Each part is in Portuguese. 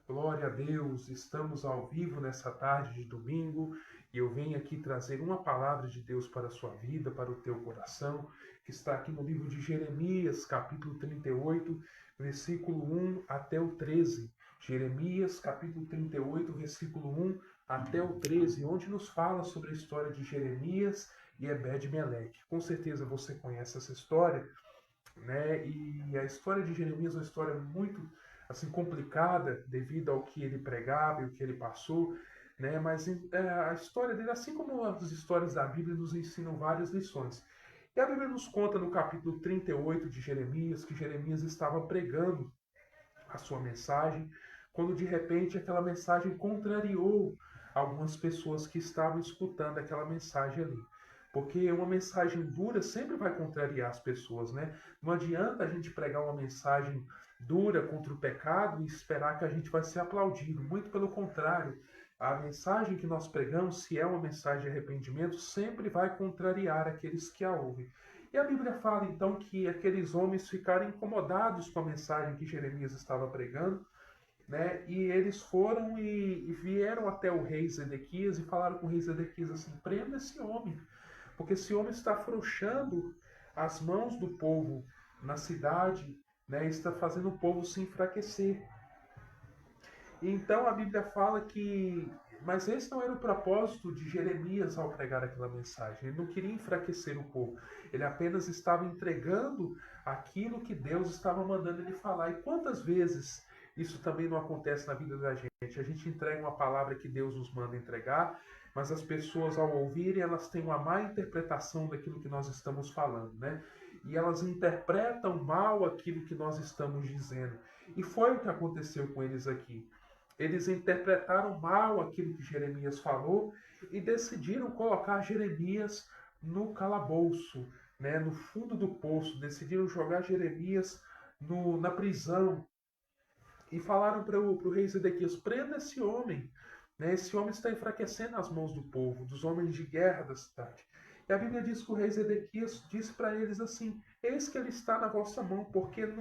Glória a Deus, estamos ao vivo nessa tarde de domingo e eu venho aqui trazer uma palavra de Deus para a sua vida, para o teu coração, que está aqui no livro de Jeremias, capítulo 38, versículo 1 até o 13. Jeremias, capítulo 38, versículo 1 até o 13, onde nos fala sobre a história de Jeremias e Ebed-Meleque. Com certeza você conhece essa história, né? E a história de Jeremias é uma história muito assim complicada devido ao que ele pregava e o que ele passou, né? Mas a história dele, assim como as histórias da Bíblia, nos ensinam várias lições. E a Bíblia nos conta no capítulo 38 de Jeremias que Jeremias estava pregando a sua mensagem, quando de repente aquela mensagem contrariou algumas pessoas que estavam escutando aquela mensagem ali. Porque uma mensagem dura sempre vai contrariar as pessoas, né? Não adianta a gente pregar uma mensagem dura contra o pecado e esperar que a gente vai ser aplaudido. Muito pelo contrário, a mensagem que nós pregamos, se é uma mensagem de arrependimento, sempre vai contrariar aqueles que a ouvem. E a Bíblia fala então que aqueles homens ficaram incomodados com a mensagem que Jeremias estava pregando, né? E eles foram e vieram até o rei Zedequias e falaram com o rei Zedequias assim: prenda esse homem, porque esse homem está afrouxando as mãos do povo na cidade, né? Está fazendo o povo se enfraquecer. Então a Bíblia fala que. Mas esse não era o propósito de Jeremias ao pregar aquela mensagem. Ele não queria enfraquecer o povo. Ele apenas estava entregando aquilo que Deus estava mandando ele falar. E quantas vezes isso também não acontece na vida da gente? A gente entrega uma palavra que Deus nos manda entregar, mas as pessoas, ao ouvirem, elas têm uma má interpretação daquilo que nós estamos falando, né? E elas interpretam mal aquilo que nós estamos dizendo. E foi o que aconteceu com eles aqui. Eles interpretaram mal aquilo que Jeremias falou e decidiram colocar Jeremias no calabouço, né, no fundo do poço. Decidiram jogar Jeremias na prisão e falaram para o rei Zedequias: prenda esse homem. Né, esse homem está enfraquecendo as mãos do povo, dos homens de guerra da cidade. E a Bíblia diz que o rei Zedequias disse para eles assim: eis que ele está na vossa mão, porque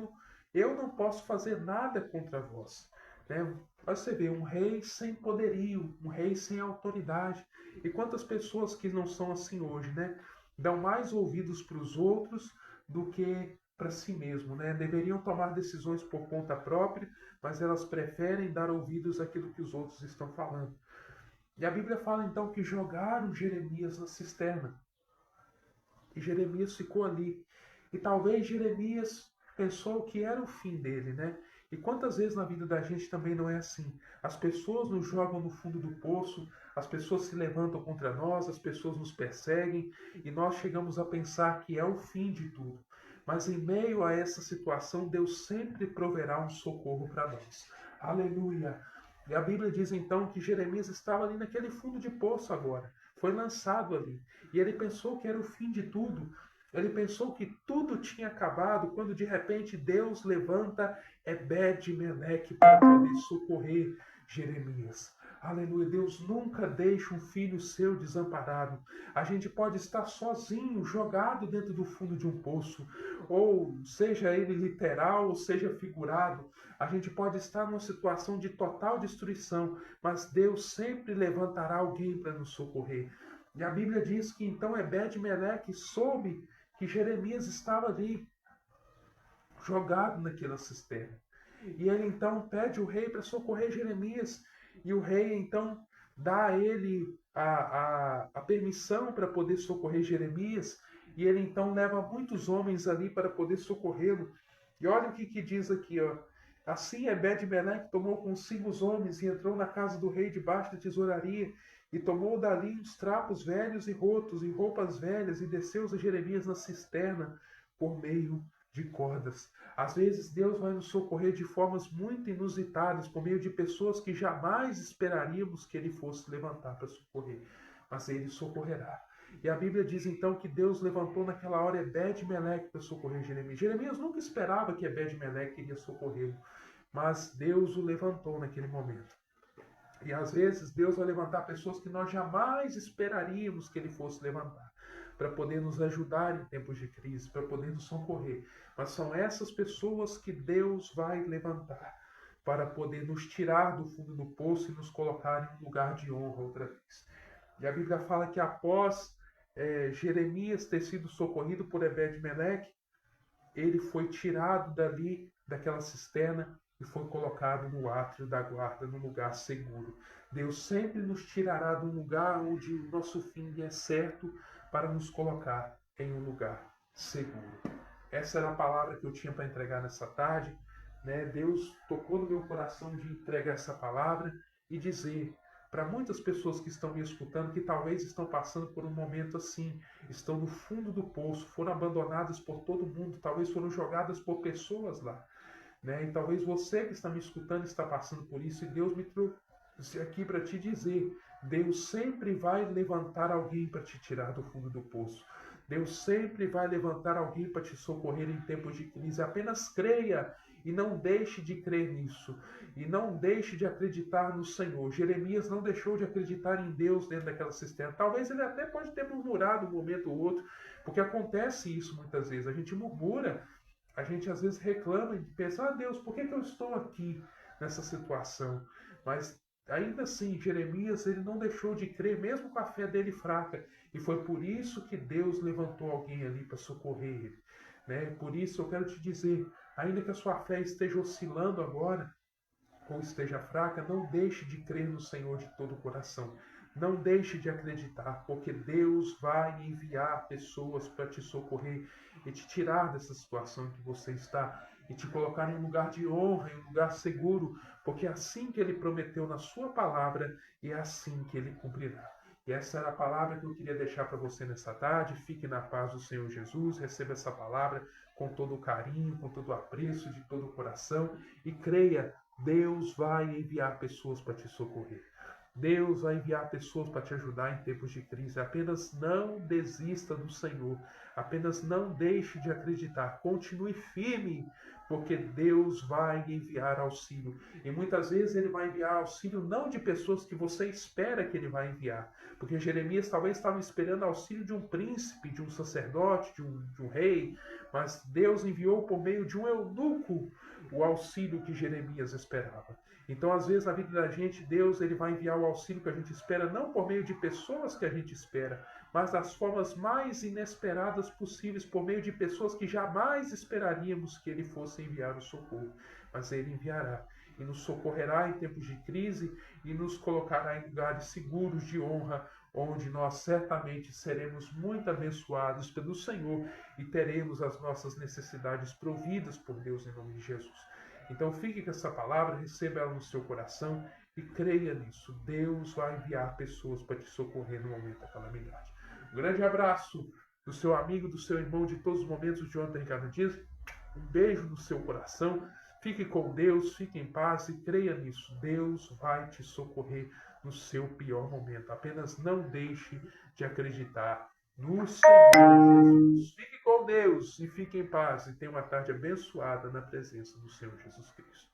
eu não posso fazer nada contra vós. Né? Você vê um rei sem poderio, um rei sem autoridade. E quantas pessoas que não são assim hoje, né? Dão mais ouvidos para os outros do que para si mesmo, né? Deveriam tomar decisões por conta própria, mas elas preferem dar ouvidos àquilo que os outros estão falando. E a Bíblia fala então que jogaram Jeremias na cisterna. E Jeremias ficou ali. E talvez Jeremias pensou que era o fim dele, né? E quantas vezes na vida da gente também não é assim? As pessoas nos jogam no fundo do poço, as pessoas se levantam contra nós, as pessoas nos perseguem e nós chegamos a pensar que é o fim de tudo. Mas em meio a essa situação, Deus sempre proverá um socorro para nós. Aleluia! E a Bíblia diz então que Jeremias estava ali naquele fundo de poço agora. Foi lançado ali. E ele pensou que era o fim de tudo. Ele pensou que tudo tinha acabado quando de repente Deus levanta Ebed-Meleque para poder socorrer Jeremias. Aleluia. Deus nunca deixa um filho seu desamparado. A gente pode estar sozinho, jogado dentro do fundo de um poço, ou seja ele literal, ou seja figurado. A gente pode estar numa situação de total destruição, mas Deus sempre levantará alguém para nos socorrer. E a Bíblia diz que então Ebed-Meleque soube que Jeremias estava ali, jogado naquela cisterna. E ele então pede o rei para socorrer Jeremias. E o rei então dá a ele a permissão para poder socorrer Jeremias. E ele então leva muitos homens ali para poder socorrê-lo. E olha o que diz aqui, ó. Assim Ebed-Meleque tomou consigo os homens e entrou na casa do rei debaixo da tesouraria e tomou dali uns trapos velhos e rotos e roupas velhas e desceu-os a Jeremias na cisterna por meio de cordas. Às vezes Deus vai nos socorrer de formas muito inusitadas, por meio de pessoas que jamais esperaríamos que Ele fosse levantar para socorrer. Mas Ele socorrerá. E a Bíblia diz então que Deus levantou naquela hora Ebed-Meleque para socorrer Jeremias. Jeremias nunca esperava que Ebed-Meleque iria socorrê-lo, mas Deus o levantou naquele momento. E às vezes Deus vai levantar pessoas que nós jamais esperaríamos que Ele fosse levantar, para poder nos ajudar em tempos de crise, para poder nos socorrer. Mas são essas pessoas que Deus vai levantar. para poder nos tirar do fundo do poço e nos colocar em um lugar de honra outra vez. E a Bíblia fala que após Jeremias ter sido socorrido por Ebed-Meleque, ele foi tirado dali, daquela cisterna, e foi colocado no átrio da guarda, no lugar seguro. Deus sempre nos tirará de um lugar onde o nosso fim é certo para nos colocar em um lugar seguro. Essa era a palavra que eu tinha para entregar nessa tarde. Deus tocou no meu coração de entregar essa palavra e dizer para muitas pessoas que estão me escutando, que talvez estão passando por um momento assim, estão no fundo do poço, foram abandonadas por todo mundo, talvez foram jogadas por pessoas lá. E talvez você que está me escutando está passando por isso, e Deus me trouxe aqui para te dizer, Deus sempre vai levantar alguém para te tirar do fundo do poço. Deus sempre vai levantar alguém para te socorrer em tempos de crise. Apenas creia e não deixe de crer nisso. E não deixe de acreditar no Senhor. Jeremias não deixou de acreditar em Deus dentro daquela cisterna. Talvez ele até pode ter murmurado um momento ou outro, porque acontece isso muitas vezes. A gente murmura, a gente às vezes reclama e pensa, Deus, por que eu estou aqui nessa situação? Mas ainda assim, Jeremias ele não deixou de crer, mesmo com a fé dele fraca. E foi por isso que Deus levantou alguém ali para socorrer ele. Por isso eu quero te dizer, ainda que a sua fé esteja oscilando agora, ou esteja fraca, não deixe de crer no Senhor de todo o coração. Não deixe de acreditar, porque Deus vai enviar pessoas para te socorrer e te tirar dessa situação em que você está e te colocar em um lugar de honra, em um lugar seguro, porque é assim que Ele prometeu na sua palavra e é assim que Ele cumprirá. E essa era a palavra que eu queria deixar para você nessa tarde. Fique na paz do Senhor Jesus, receba essa palavra com todo o carinho, com todo o apreço, de todo o coração e creia, Deus vai enviar pessoas para te socorrer. Deus vai enviar pessoas para te ajudar em tempos de crise. Apenas não desista do Senhor. Apenas não deixe de acreditar. Continue firme, porque Deus vai enviar auxílio. E muitas vezes Ele vai enviar auxílio não de pessoas que você espera que Ele vai enviar. Porque Jeremias talvez estava esperando auxílio de um príncipe, de um sacerdote, de um rei. Mas Deus enviou por meio de um eunuco o auxílio que Jeremias esperava. Então, às vezes, na vida da gente, Deus ele vai enviar o auxílio que a gente espera, não por meio de pessoas que a gente espera, mas das formas mais inesperadas possíveis, por meio de pessoas que jamais esperaríamos que Ele fosse enviar o socorro. Mas Ele enviará e nos socorrerá em tempos de crise e nos colocará em lugares seguros de honra, onde nós certamente seremos muito abençoados pelo Senhor e teremos as nossas necessidades providas por Deus em nome de Jesus. Então fique com essa palavra, receba ela no seu coração e creia nisso. Deus vai enviar pessoas para te socorrer no momento da calamidade. Um grande abraço do seu amigo, do seu irmão de todos os momentos, Jonathan Ricardo Dias. Um beijo no seu coração. Fique com Deus, fique em paz e creia nisso. Deus vai te socorrer no seu pior momento. Apenas não deixe de acreditar no Senhor Jesus. Fique com Deus e fique em paz e tenha uma tarde abençoada na presença do Senhor Jesus Cristo.